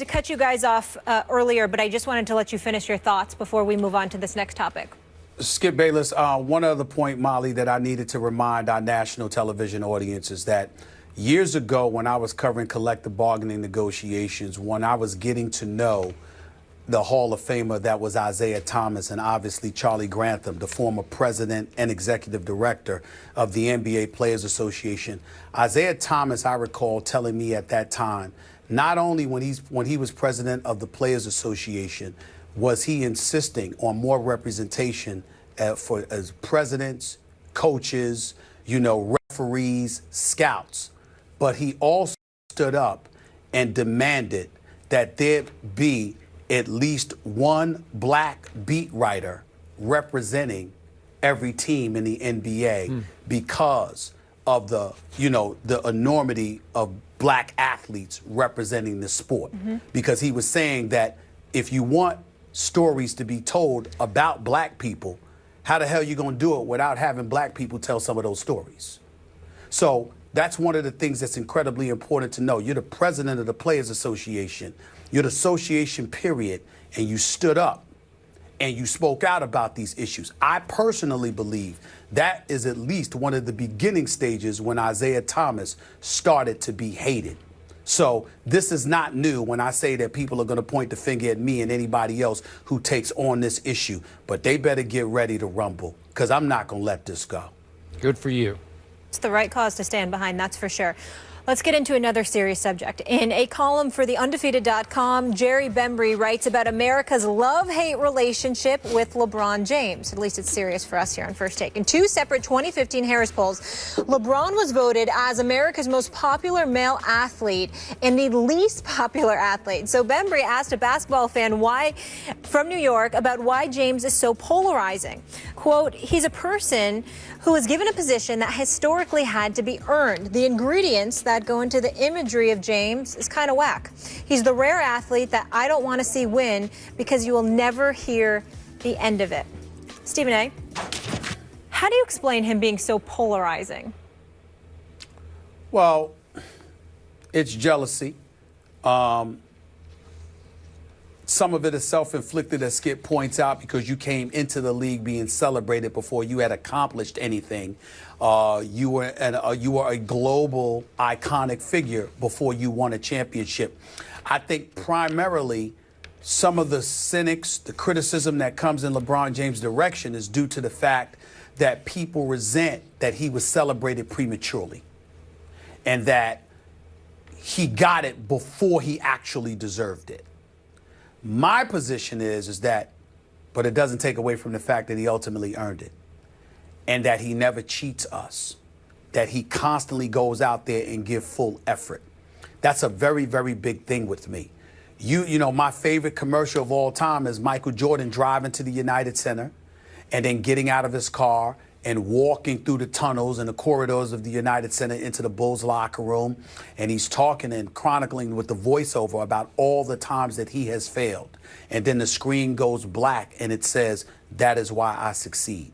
To cut you guys off earlier, but I just wanted to let you finish your thoughts before we move on to this next topic. Skip Bayless, one other point, Molly, that I needed to remind our national television audience is that years ago when I was covering collective bargaining negotiations, when I was getting to know the Hall of Famer that was Isaiah Thomas and obviously Charlie Grantham, the former president and executive director of the NBA Players Association, Isaiah Thomas, I recall telling me at that time, not only when he was president of the Players Association, was he insisting on more representation as presidents, coaches, referees, scouts, but he also stood up and demanded that there be at least one black beat writer representing every team in the NBA because of the enormity of black athletes representing the sport. Because he was saying that if you want stories to be told about black people, how the hell are you going to do it without having black people tell some of those stories? So that's one of the things that's incredibly important to know. You're the president of the Players Association. You're the association, period, and you stood up and you spoke out about these issues. I personally believe that is at least one of the beginning stages when Isaiah Thomas started to be hated. So this is not new when I say that people are going to point the finger at me and anybody else who takes on this issue. But they better get ready to rumble, because I'm not going to let this go. Good for you. It's the right cause to stand behind, that's for sure. Let's get into another serious subject. In a column for theundefeated.com, Jerry Bembry writes about America's love-hate relationship with LeBron James. At least it's serious for us here on First Take. In two separate 2015 Harris polls, LeBron was voted as America's most popular male athlete and the least popular athlete. So Bembry asked a basketball fan from New York about why James is so polarizing. Quote, he's a person who was given a position that historically had to be earned. The ingredients that go into the imagery of James is kind of whack. He's the rare athlete that I don't want to see win because you will never hear the end of it. Stephen A., how do you explain him being so polarizing? Well, it's jealousy. Some of it is self-inflicted, as Skip points out, because you came into the league being celebrated before you had accomplished anything. You were a global iconic figure before you won a championship. I think primarily some of the cynics, the criticism that comes in LeBron James' direction is due to the fact that people resent that he was celebrated prematurely and that he got it before he actually deserved it. My position is that, but it doesn't take away from the fact that he ultimately earned it and that he never cheats us, that he constantly goes out there and gives full effort. That's a very, very big thing with me. You know, my favorite commercial of all time is Michael Jordan driving to the United Center and then getting out of his car and walking through the tunnels and the corridors of the United Center into the Bulls locker room. And he's talking and chronicling with the voiceover about all the times that he has failed. And then the screen goes black and it says, "That is why I succeed."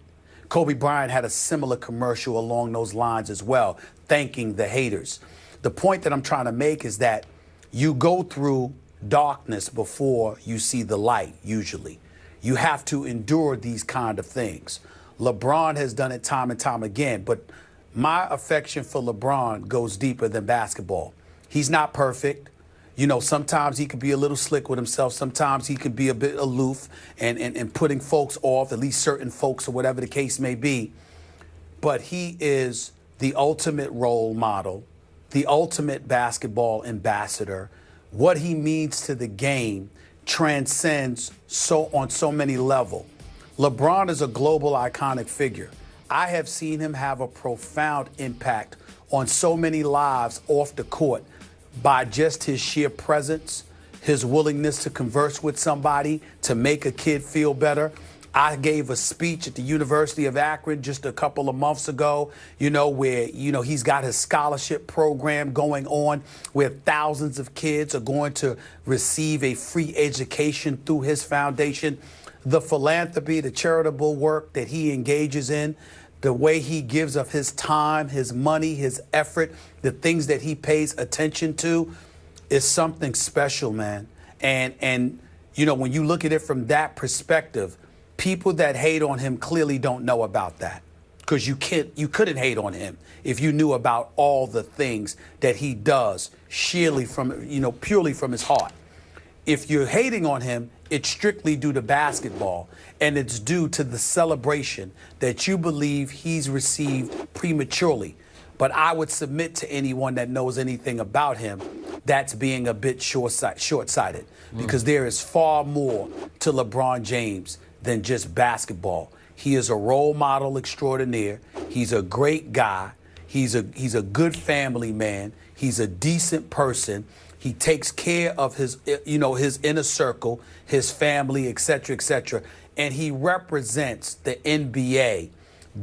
Kobe Bryant had a similar commercial along those lines as well, thanking the haters. The point that I'm trying to make is that you go through darkness before you see the light, usually. You have to endure these kind of things. LeBron has done it time and time again, but my affection for LeBron goes deeper than basketball. He's not perfect. You know, sometimes he could be a little slick with himself. Sometimes he could be a bit aloof and putting folks off, at least certain folks or whatever the case may be. But he is the ultimate role model, the ultimate basketball ambassador. What he means to the game transcends on so many levels. LeBron is a global iconic figure. I have seen him have a profound impact on so many lives off the court by just his sheer presence, his willingness to converse with somebody, to make a kid feel better. I gave a speech at the University of Akron just a couple of months ago, where, he's got his scholarship program going on where thousands of kids are going to receive a free education through his foundation. The philanthropy, the charitable work that he engages in, the way he gives of his time, his money, his effort, the things that he pays attention to is something special, man. And you know, when you look at it from that perspective, people that hate on him clearly don't know about that. Because you couldn't hate on him if you knew about all the things that he does sheerly from, you know, purely from his heart. If you're hating on him, it's strictly due to basketball, and it's due to the celebration that you believe he's received prematurely. But I would submit to anyone that knows anything about him, that's being a bit short-sighted, because there is far more to LeBron James than just basketball. He is a role model extraordinaire. He's a great guy. He's a good family man. He's a decent person. He takes care of his, you know, his inner circle, his family, et cetera, and he represents the NBA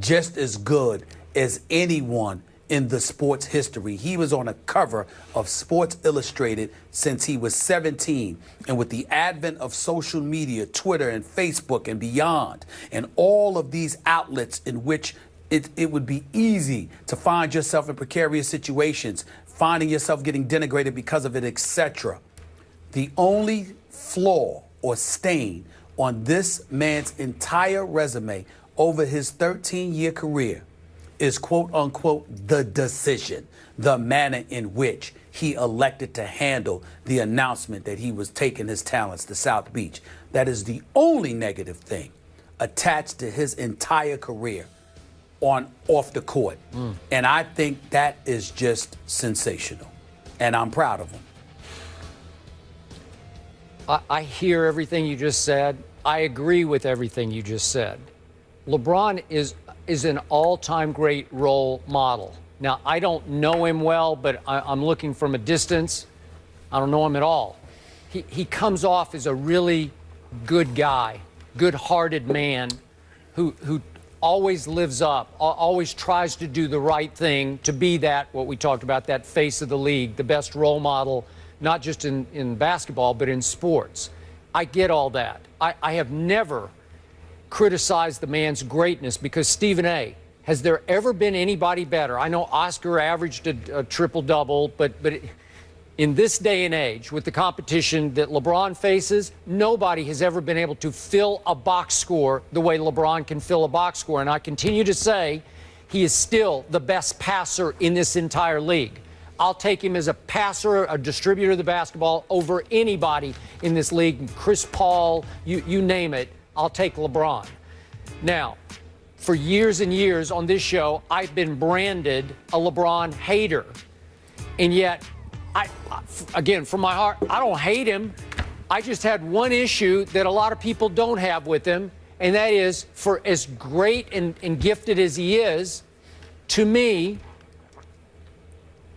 just as good as anyone in the sports history. He was on a cover of Sports Illustrated since he was 17. And with the advent of social media, Twitter and Facebook and beyond, and all of these outlets in which it would be easy to find yourself in precarious situations, finding yourself getting denigrated because of it, etc. The only flaw or stain on this man's entire resume over his 13-year career is, quote unquote, the decision, the manner in which he elected to handle the announcement that he was taking his talents to South Beach. That is the only negative thing attached to his entire career off the court. And I think that is just sensational. And I'm proud of him. I hear everything you just said. I agree with everything you just said. LeBron is an all-time great role model. Now, I don't know him well, but I'm looking from a distance. I don't know him at all. He comes off as a really good guy, good-hearted man who always lives up, always tries to do the right thing, to be that, what we talked about, that face of the league, the best role model, not just in basketball, but in sports. I get all that. I have never criticized the man's greatness, because Stephen A., has there ever been anybody better? I know Oscar averaged a triple-double, but in this day and age, with the competition that LeBron faces, nobody has ever been able to fill a box score the way LeBron can fill a box score. And I continue to say he is still the best passer in this entire league. I'll take him as a passer, a distributor of the basketball, over anybody in this league. Chris Paul, you name it, I'll take LeBron. Now, for years and years on this show, I've been branded a LeBron hater. And yet, again, from my heart, I don't hate him. I just had one issue that a lot of people don't have with him, and that is, for as great and gifted as he is, to me,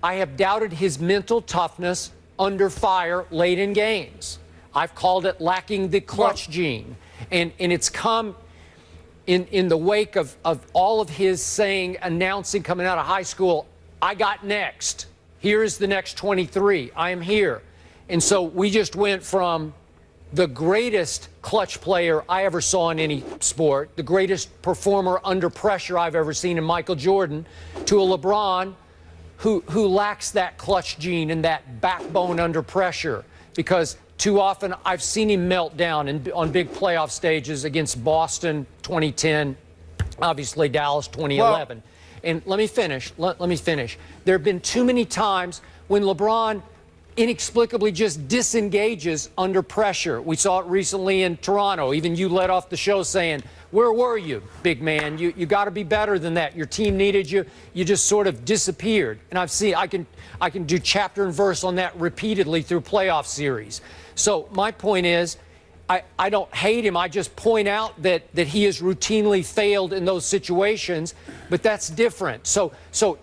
I have doubted his mental toughness under fire late in games. I've called it lacking the clutch gene. And it's come in the wake of all of his announcing coming out of high school, I got next. Here is the next 23. I am here. And so we just went from the greatest clutch player I ever saw in any sport, the greatest performer under pressure I've ever seen in Michael Jordan, to a LeBron who lacks that clutch gene and that backbone under pressure, because too often I've seen him melt down on big playoff stages against Boston 2010, obviously Dallas 2011. And let me finish. Let me finish. There have been too many times when LeBron inexplicably just disengages under pressure. We saw it recently in Toronto. Even you led off the show saying, "Where were you, big man? You got to be better than that. Your team needed you. You just sort of disappeared." And I've seen, I can do chapter and verse on that repeatedly through playoff series. So my point is, I don't hate him. I just point out that he has routinely failed in those situations, but that's different. So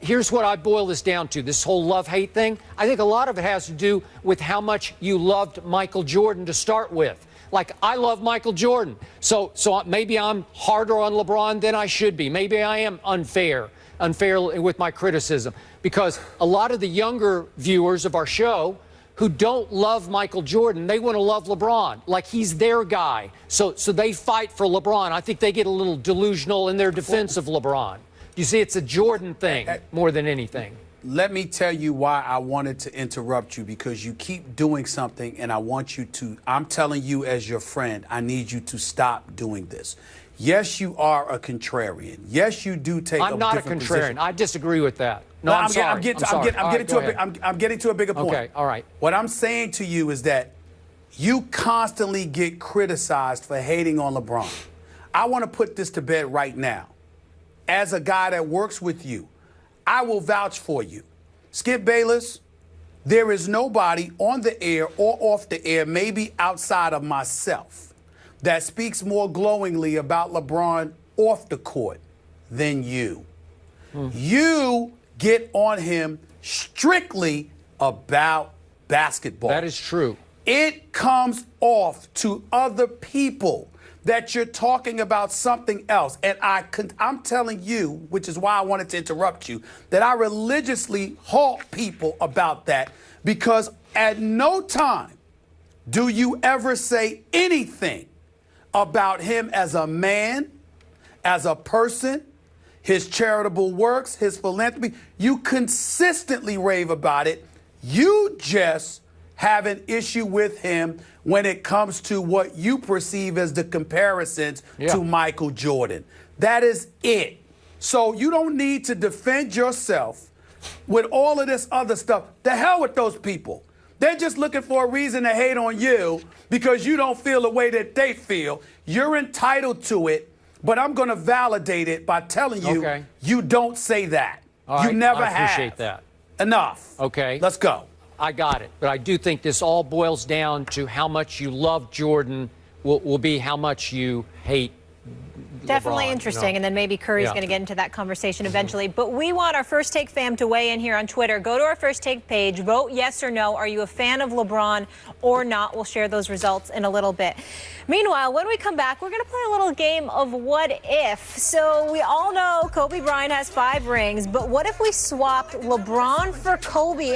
here's what I boil this down to, this whole love-hate thing. I think a lot of it has to do with how much you loved Michael Jordan to start with. Like, I love Michael Jordan, so maybe I'm harder on LeBron than I should be. Maybe I am unfair with my criticism, because a lot of the younger viewers of our show who don't love Michael Jordan, they want to love LeBron, like he's their guy. So they fight for LeBron. I think they get a little delusional in their defense of LeBron. You see, it's a Jordan thing more than anything. let me tell you why I wanted to interrupt you, because you keep doing something and I want you to, I'm telling you as your friend, I need you to stop doing this. Yes, you are a contrarian. Yes, you do take I'm not a contrarian. Position. I disagree with that. No, I'm getting to a bigger point. Okay, all right. What I'm saying to you is that you constantly get criticized for hating on LeBron. I want to put this to bed right now. As a guy that works with you, I will vouch for you. Skip Bayless, there is nobody on the air or off the air, maybe outside of myself, that speaks more glowingly about LeBron off the court than you. You get on him strictly about basketball. That is true. It comes off to other people that you're talking about something else. And I'm telling you, which is why I wanted to interrupt you, that I religiously halt people about that, because at no time do you ever say anything about him as a man, as a person, his charitable works, his philanthropy. You consistently rave about it. You just have an issue with him when it comes to what you perceive as the comparisons to Michael Jordan. That is it. So you don't need to defend yourself with all of this other stuff. The hell with those people. They're just looking for a reason to hate on you because you don't feel the way that they feel. You're entitled to it, but I'm going to validate it by telling you you don't say that. All you never I appreciate have. that. Enough. Okay. Let's go. I got it. But I do think this all boils down to how much you love Jordan will be how much you hate Definitely LeBron, interesting, you know? and then maybe Curry's going to get into that conversation eventually. But we want our First Take fam to weigh in here on Twitter. Go to our First Take page, vote yes or no. Are you a fan of LeBron or not? We'll share those results in a little bit. Meanwhile, when we come back, we're going to play a little game of what if. So we all know Kobe Bryant has 5 rings, but what if we swapped LeBron for Kobe?